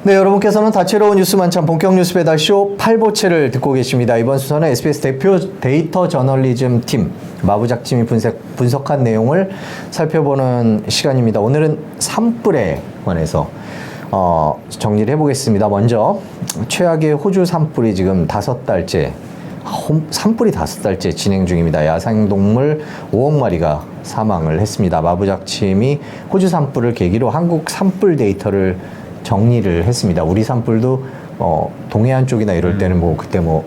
네, 여러분께서는 다채로운 뉴스 만찬 본격 뉴스 배달쇼 8부체를 듣고 계십니다. 이번 수선은 SBS 대표 데이터 저널리즘 팀 마부작팀이 분석한 내용을 살펴보는 시간입니다. 오늘은 산불에 관해서 정리를 해보겠습니다. 먼저 최악의 호주 산불이 지금 5달째 산불이 5달째 진행 중입니다. 야생동물 5억 마리가 사망을 했습니다. 마부작팀이 호주 산불을 계기로 한국 산불 데이터를 정리를 했습니다. 우리 산불도 동해안 쪽이나 이럴 때는 뭐 그때 뭐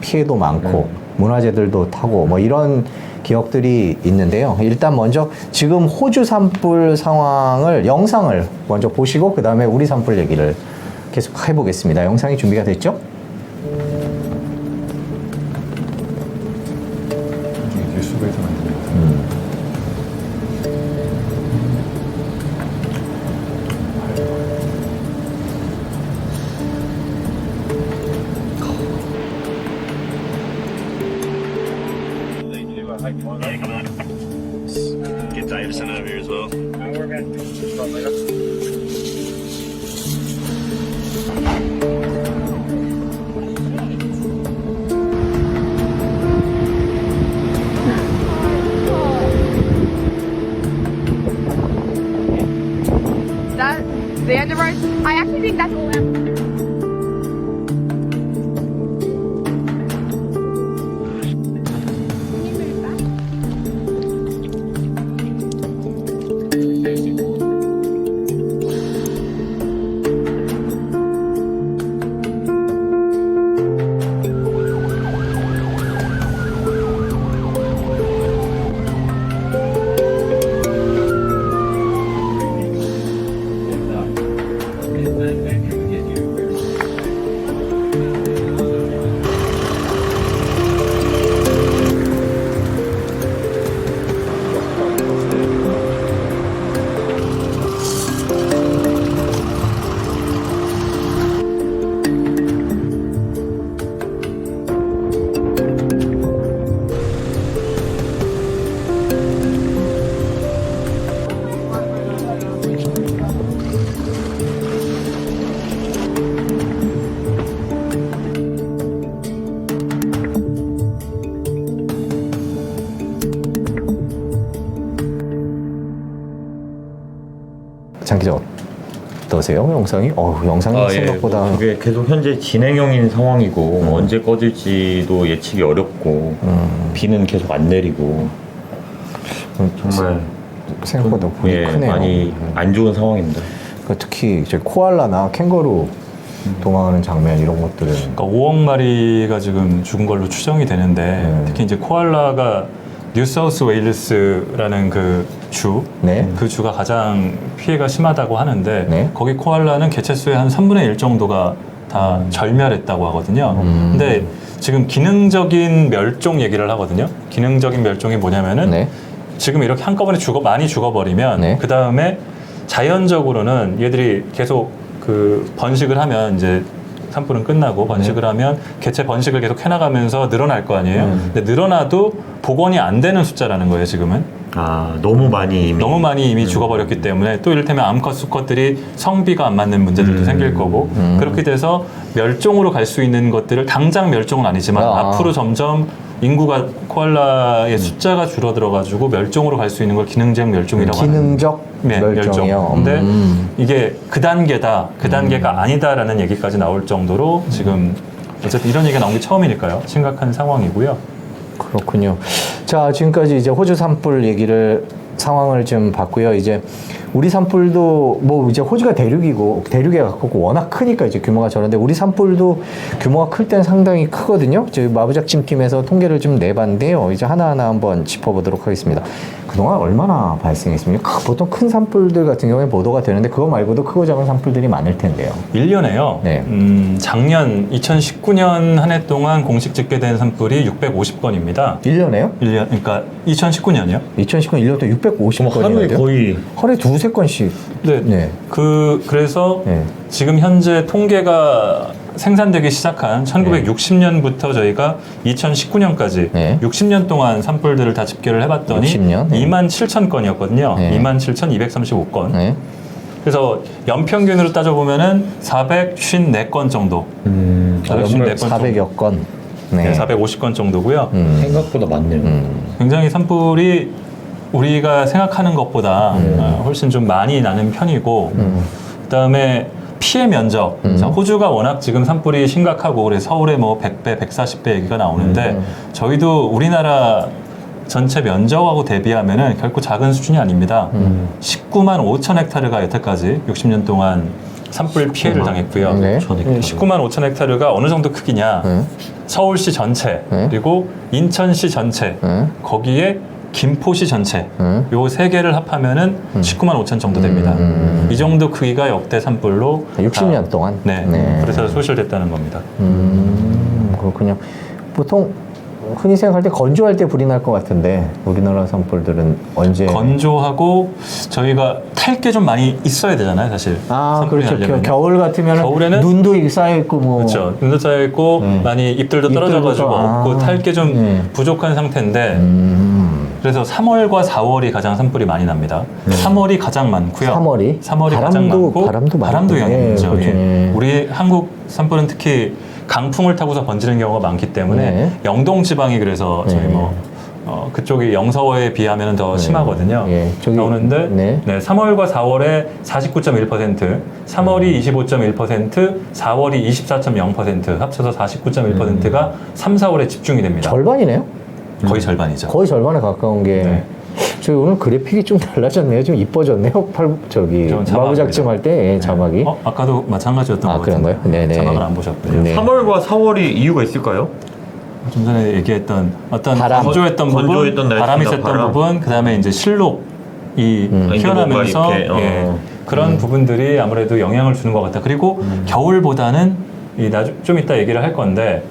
피해도 많고 문화재들도 타고 뭐 이런 기억들이 있는데요. 일단 먼저 지금 호주 산불 상황을 영상을 먼저 보시고 그 다음에 우리 산불 얘기를 계속 해보겠습니다. 영상이 준비가 됐죠? 유튜브에서 만든 Get Davison over here as well. That the end of ours. I actually think that's all. 장기자 어떠세요? 영상이? 영상이 생각보다 뭐 그게 계속 현재 진행형인 상황이고 언제 꺼질지도 예측이 어렵고 비는 계속 안 내리고 정말 생각보다 보기 크네요. 많이 안 좋은 상황입니다. 그러니까 특히 이제 코알라나 캥거루 도망하는 장면 이런 것들은 그러니까 5억 마리가 지금 죽은 걸로 추정이 되는데 특히 이제 코알라가 뉴사우스 웨일스라는 그 네. 주가 가장 피해가 심하다고 하는데 네. 거기 코알라는 개체수의 한 3분의 1 정도가 다 절멸했다고 하거든요. 근데 지금 기능적인 멸종 얘기를 하거든요. 기능적인 멸종이 뭐냐면은 네. 지금 이렇게 한꺼번에 많이 죽어버리면 네. 그 다음에 자연적으로는 얘들이 계속 그 번식을 하면 이제 산불은 끝나고 번식을 하면 개체 번식을 계속 해나가면서 늘어날 거 아니에요. 근데 늘어나도 복원이 안 되는 숫자라는 거예요, 지금은. 너무 많이 이미 죽어버렸기 때문에 또 이를테면 암컷, 수컷들이 성비가 안 맞는 문제들도 생길 거고 그렇게 돼서 멸종으로 갈 수 있는 것들을 당장 멸종은 아니지만 앞으로 점점 인구가 코알라의 숫자가 줄어들어가지고 멸종으로 갈 수 있는 걸 기능적 멸종이라고 하는 기능적 멸종이요. 근데 이게 그 단계다, 그 단계가 아니다라는 얘기까지 나올 정도로 지금 어쨌든 이런 얘기가 나온 게 처음이니까요. 심각한 상황이고요. 그렇군요. 자, 지금까지 이제 호주 산불 상황을 좀 봤고요. 이제 우리 산불도 뭐 이제 호주가 대륙에 가깝고 워낙 크니까 이제 규모가 저런데 우리 산불도 규모가 클 땐 상당히 크거든요. 저희 마부작침 팀에서 통계를 좀 내봤는데요. 이제 하나하나 한번 짚어보도록 하겠습니다. 그동안 얼마나 발생했습니까? 보통 큰 산불들 같은 경우에 보도가 되는데 그거 말고도 크고 작은 산불들이 많을 텐데요. 1년에요. 네. 작년 2019년 한 해 동안 공식 집계된 산불이 650건입니다. 1년에요? 1년, 그러니까 2019년이요? 2019년 1년 동안 650건이요. 하루에 거의 하루에 두세 건씩. 네. 네. 그래서 네. 지금 현재 통계가 생산되기 시작한 1960년부터 저희가 2019년까지 네. 60년 동안 산불들을 다 집계를 해봤더니 60년? 네. 27,000건이었거든요. 네. 27,235건. 네. 그래서 연평균으로 따져보면은 454건 정도. 454건 400여 건. 네, 450건 정도고요. 생각보다 많네요. 굉장히 산불이 우리가 생각하는 것보다 훨씬 좀 많이 나는 편이고, 그다음에 피해 면적. 자, 호주가 워낙 지금 산불이 심각하고 그래서 서울에 뭐 100배, 140배 얘기가 나오는데 저희도 우리나라 전체 면적하고 대비하면은 결코 작은 수준이 아닙니다. 19만 5천 헥타르가 여태까지 60년 동안 산불 피해를 당했고요. 네. 19만 5천 헥타르가 어느 정도 크기냐? 서울시 전체 그리고 인천시 전체 거기에 김포시 전체 요 세 개를 합하면은 19만 5천 정도 됩니다. 이 정도 크기가 역대 산불로 60년 동안. 네. 그래서 소실됐다는 겁니다. 그렇군요. 보통 흔히 생각할 때 건조할 때 불이 날 것 같은데 우리나라 산불들은 언제? 건조하고 저희가 탈 게 좀 많이 있어야 되잖아요, 사실. 아, 산불이 그렇죠. 나려면요. 겨울 같으면 겨울에는 눈도 쌓여 있고 뭐. 그렇죠. 눈도 쌓여 있고 많이 잎들도 떨어져가지고 잎들도 없고 탈 게 좀 부족한 상태인데 그래서 3월과 4월이 가장 산불이 많이 납니다. 3월이 가장 많고요. 3월이? 가장 많고 바람도 바람도 많군요. 영향이죠. 그렇죠. 예. 우리 한국 산불은 특히 강풍을 타고서 번지는 경우가 많기 때문에 네. 영동 지방이 그래서 저희 뭐 그쪽이 영서에 비하면 더 심하거든요. 예, 저기- 나오는데 네. 3월과 4월에 49.1%, 3월이 25.1%, 4월이 24.0% 합쳐서 49.1%가 3, 4월에 집중이 됩니다. 절반이네요. 거의 절반이죠. 거의 절반에 가까운 게. 네. 저희 오늘 그래픽이 좀 달라졌네요. 좀 이뻐졌네요. 저기 좀 자막입니다. 마구작침 할 때 자막이. 아까도 마찬가지였던 아, 것 같은데 그런가요? 네네. 자막을 안 보셨군요. 네. 3월과 4월이 이유가 있을까요? 좀 전에 얘기했던 어떤 바람. 건조했던 부분, 건조했던 날씨나 바람이 셌던 바람. 부분, 그 다음에 이제 실록이 피어나면서 뭔가 이렇게, 예, 그런 부분들이 아무래도 영향을 주는 것 같다. 그리고 겨울보다는 좀 이따 얘기를 할 건데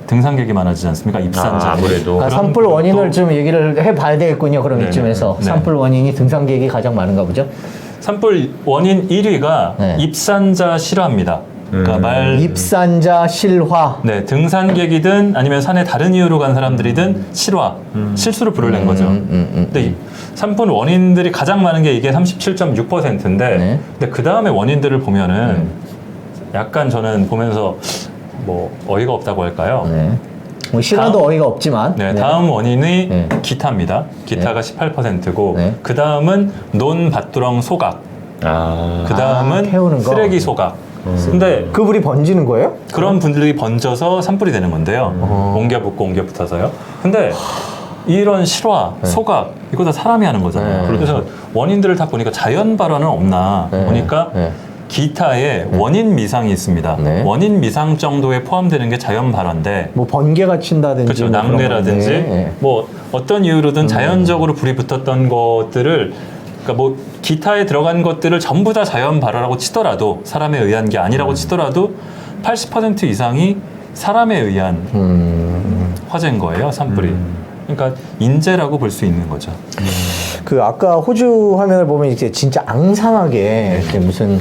등산객이 많아지지 않습니까? 입산자. 아무래도. 그러니까 그런 산불 원인을 것도- 좀 얘기를 해봐야 되겠군요. 그럼 네네. 이쯤에서 네. 산불 원인이 등산객이 가장 많은가 보죠. 산불 원인 1위가 네. 입산자 실화입니다. 그러니까 입산자 실화. 네, 등산객이든 아니면 산에 다른 이유로 간 사람들이든 실화, 실수로 불을 낸 거죠. 근데 이 산불 원인들이 가장 많은 게 이게 37.6%인데, 네. 근데 그 다음에 원인들을 보면은 약간 저는 보면서 뭐 어이가 없다고 할까요? 네. 뭐 실화도 다음- 어이가 없지만. 네, 다음 원인이 네. 기타입니다. 기타가 18%고, 네. 그 다음은 논, 밭두렁, 소각, 그 다음은 태우는 거. 쓰레기 소각. 근데 그 불이 번지는 거예요? 그런 분들이 번져서 산불이 되는 건데요. 옮겨 붙고 옮겨 붙어서요. 근데 이런 실화, 소각 이거 다 사람이 하는 거잖아요. 네. 그래서 원인들을 다 보니까 자연 발화는 없나 네. 보니까 네. 기타에 원인 미상이 있습니다. 네. 원인 미상 정도에 포함되는 게 자연 발화인데 뭐 번개가 친다든지. 그렇죠. 뭐 그런 낙뢰라든지 건데. 네. 뭐 어떤 이유로든 자연적으로 불이 붙었던 것들을 그러니까 뭐 기타에 들어간 것들을 전부 다 자연 발화라고 치더라도 사람에 의한 게 아니라고 치더라도 80% 이상이 사람에 의한 화재인 거예요, 산불이. 그러니까 인재라고 볼 수 있는 거죠. 그 아까 호주 화면을 보면 이렇게 진짜 앙상하게 이렇게 무슨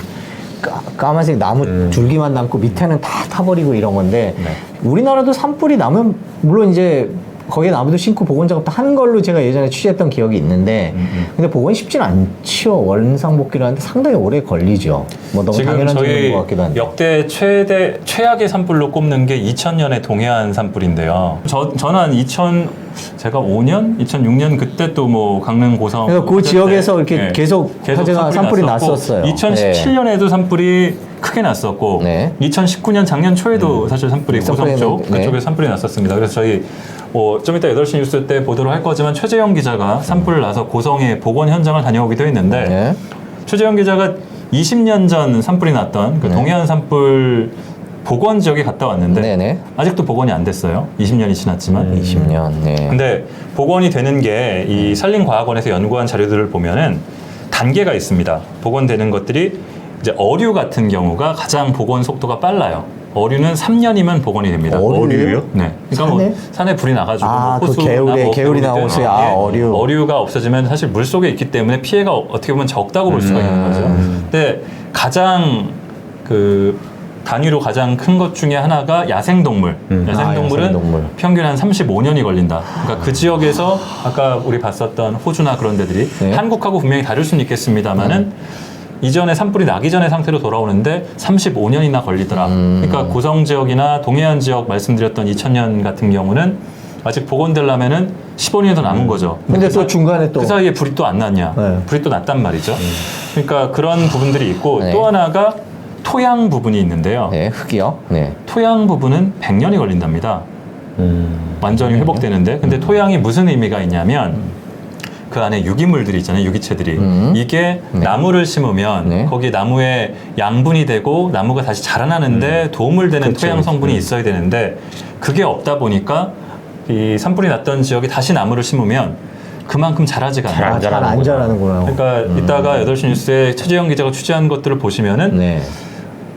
까만색 나무 줄기만 남고 밑에는 다 타버리고 이런 건데 우리나라도 산불이 나면 물론 이제 거기에 나무도 심고 보건 작업도 하는 걸로 제가 예전에 취재했던 기억이 있는데 근데 보건이 쉽진 않죠. 원상복귀를 하는데 상당히 오래 걸리죠. 뭐 너무 지금 당연한 저희 질문인 것 같기도 한데. 역대 최악의 산불로 꼽는 게 2000년의 동해안 산불인데요. 저는 한 제가 5년? 2006년 그때 또 뭐 강릉 고성 그래서 그 그때 지역에서 이렇게 계속 화재가 산불이 났었어요. 2017년에도 산불이 크게 났었고 네. 2019년 작년 초에도 사실 산불이 고성 산불이 쪽 네. 그쪽에 산불이 났었습니다. 그래서 저희 좀 이따 8시 뉴스 때 보도록 할 거지만 최재영 기자가 산불을 나서 고성의 복원 현장을 다녀오기도 했는데 네. 최재영 기자가 20년 전 산불이 났던 그 동해안 산불 복원 지역에 갔다 왔는데 네네. 아직도 복원이 안 됐어요. 20년이 지났지만. 20년. 네. 근데 복원이 되는 게 이 산림과학원에서 연구한 자료들을 보면은 단계가 있습니다. 복원되는 것들이 이제 어류 같은 경우가 가장 복원 속도가 빨라요. 어류는 3년이면 복원이 됩니다. 어류요? 네. 그러니까 산에? 뭐 산에 불이 나가지고 아, 뭐 그 호수나 개울에 뭐 개울이 개울이든 나오세요. 아, 어류. 어류가 없어지면 사실 물 속에 있기 때문에 피해가 어떻게 보면 적다고 볼 수가 있는 거죠. 근데 가장 그 단위로 가장 큰 것 중에 하나가 야생동물. 야생동물은 야생동물. 평균 한 35년이 걸린다. 그러니까 그 지역에서 아까 우리 봤었던 호주나 그런 데들이 네. 한국하고 분명히 다를 수는 있겠습니다만은 이전에 산불이 나기 전의 상태로 돌아오는데 35년이나 걸리더라. 그러니까 고성 지역이나 동해안 지역 말씀드렸던 2000년 같은 경우는 아직 복원되려면은 15년이 더 남은 거죠. 근데 또 중간에 또 그 사이에 불이 또 안 났냐? 네. 불이 또 났단 말이죠. 그러니까 그런 부분들이 있고 네. 또 하나가 토양 부분이 있는데요. 네, 흙이요. 네. 토양 부분은 100년이 걸린답니다. 완전히 회복되는데. 근데 토양이 무슨 의미가 있냐면 그 안에 유기물들이 있잖아요. 유기체들이. 이게 네. 나무를 심으면 네. 거기 나무에 양분이 되고 나무가 다시 자라나는데 도움을 되는 그렇죠. 토양 성분이 있어야 되는데 그게 없다 보니까 이 산불이 났던 지역에 다시 나무를 심으면 그만큼 자라지가 않아요. 안 잘 안 자라는 자라는구나. 그러니까 이따가 8시 뉴스에 최재형 기자가 취재한 것들을 보시면은 네.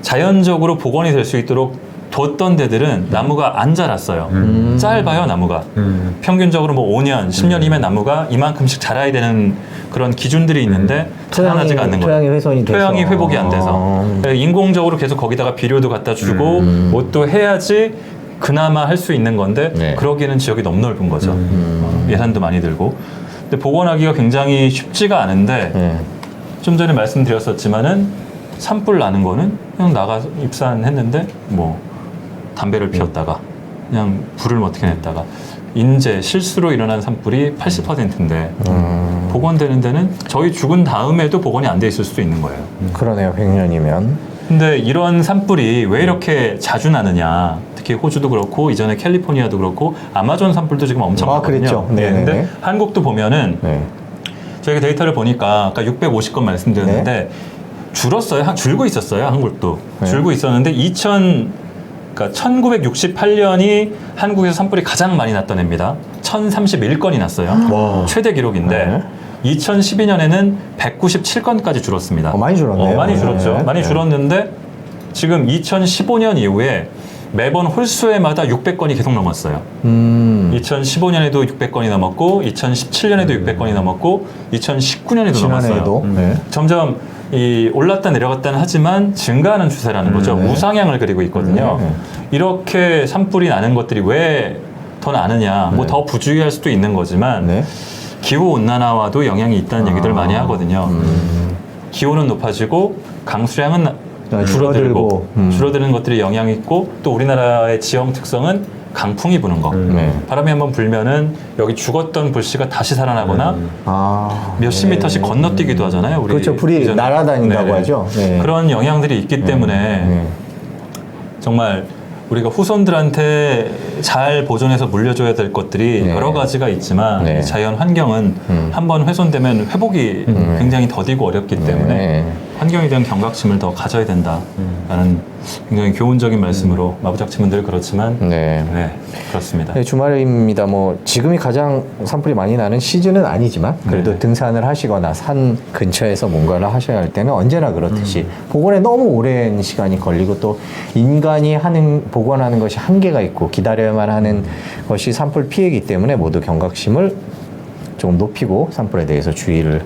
자연적으로 복원이 될 수 있도록 뒀던 데들은 나무가 안 자랐어요. 짧아요, 나무가. 평균적으로 뭐 5년, 10년이면 나무가 이만큼씩 자라야 되는 그런 기준들이 있는데 자라나지가 않는 거예요. 토양이 훼손이 돼서. 토양이 회복이 안 돼서. 그러니까 인공적으로 계속 거기다가 비료도 갖다 주고 뭣도 해야지 그나마 할 수 있는 건데 네. 그러기에는 지역이 너무 넓은 거죠. 예산도 많이 들고. 근데 복원하기가 굉장히 쉽지가 않은데 네. 좀 전에 말씀드렸었지만은 산불 나는 거는 그냥 나가 입산했는데 뭐 담배를 피웠다가 그냥 불을 어떻게 냈다가 인재 실수로 일어난 산불이 80%인데 복원되는 데는 저희 죽은 다음에도 복원이 안 돼 있을 수도 있는 거예요. 그러네요. 100년이면. 근데 이런 산불이 왜 이렇게 자주 나느냐? 특히 호주도 그렇고 이전에 캘리포니아도 그렇고 아마존 산불도 지금 엄청 아, 나거든요. 그랬죠. 네, 네네네. 근데 한국도 보면은 네. 저희가 데이터를 보니까 아까 650건 말씀드렸는데 줄었어요. 줄고 있었어요. 한국도. 네. 줄고 있었는데 1968년이 한국에서 산불이 가장 많이 났던 해입니다. 1031건이 났어요. 최대 기록인데 2012년에는 197건까지 줄었습니다. 많이 줄었네요. 많이 줄었죠. 네. 많이 네. 줄었는데 지금 2015년 이후에 매번 홀수에마다 600건이 계속 넘었어요. 2015년에도 600건이 넘었고 2017년에도 600건이 넘었고 2019년에도 넘었어요. 지난해에도. 네. 점점 이 올랐다 내려갔다는 하지만 증가하는 추세라는 거죠. 네. 우상향을 그리고 있거든요. 네. 이렇게 산불이 나는 것들이 왜 더 나느냐. 뭐 더 부주의할 수도 있는 거지만 네. 기후 온난화와도 영향이 있다는 얘기들을 많이 하거든요. 기온은 높아지고 강수량은 줄어들고 줄어드는 것들이 영향이 있고 또 우리나라의 지형 특성은 강풍이 부는 거. 네. 바람이 한번 불면은 여기 죽었던 불씨가 다시 살아나거나 아. 몇십 미터씩 건너뛰기도 하잖아요. 우리 그렇죠. 불이 이전에. 날아다닌다고 네네. 하죠. 네. 그런 영향들이 있기 때문에 네. 정말 우리가 후손들한테 잘 보존해서 물려줘야 될 것들이 네. 여러 가지가 있지만 네. 자연 환경은 한번 훼손되면 회복이 굉장히 더디고 어렵기 때문에 네. 환경에 대한 경각심을 더 가져야 된다라는 굉장히 교훈적인 말씀으로 마부작침은 늘 그렇지만 네. 네, 그렇습니다. 네, 주말입니다. 뭐 지금이 가장 산불이 많이 나는 시즌은 아니지만 그래도 네. 등산을 하시거나 산 근처에서 뭔가를 하셔야 할 때는 언제나 그렇듯이 복원에 너무 오랜 시간이 걸리고 또 인간이 하는 복원하는 것이 한계가 있고 기다려야만 하는 것이 산불 피해이기 때문에 모두 경각심을 조금 높이고 산불에 대해서 주의를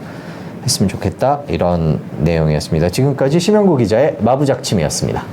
했으면 좋겠다 이런 내용이었습니다. 지금까지 심영구 기자의 마부작침이었습니다.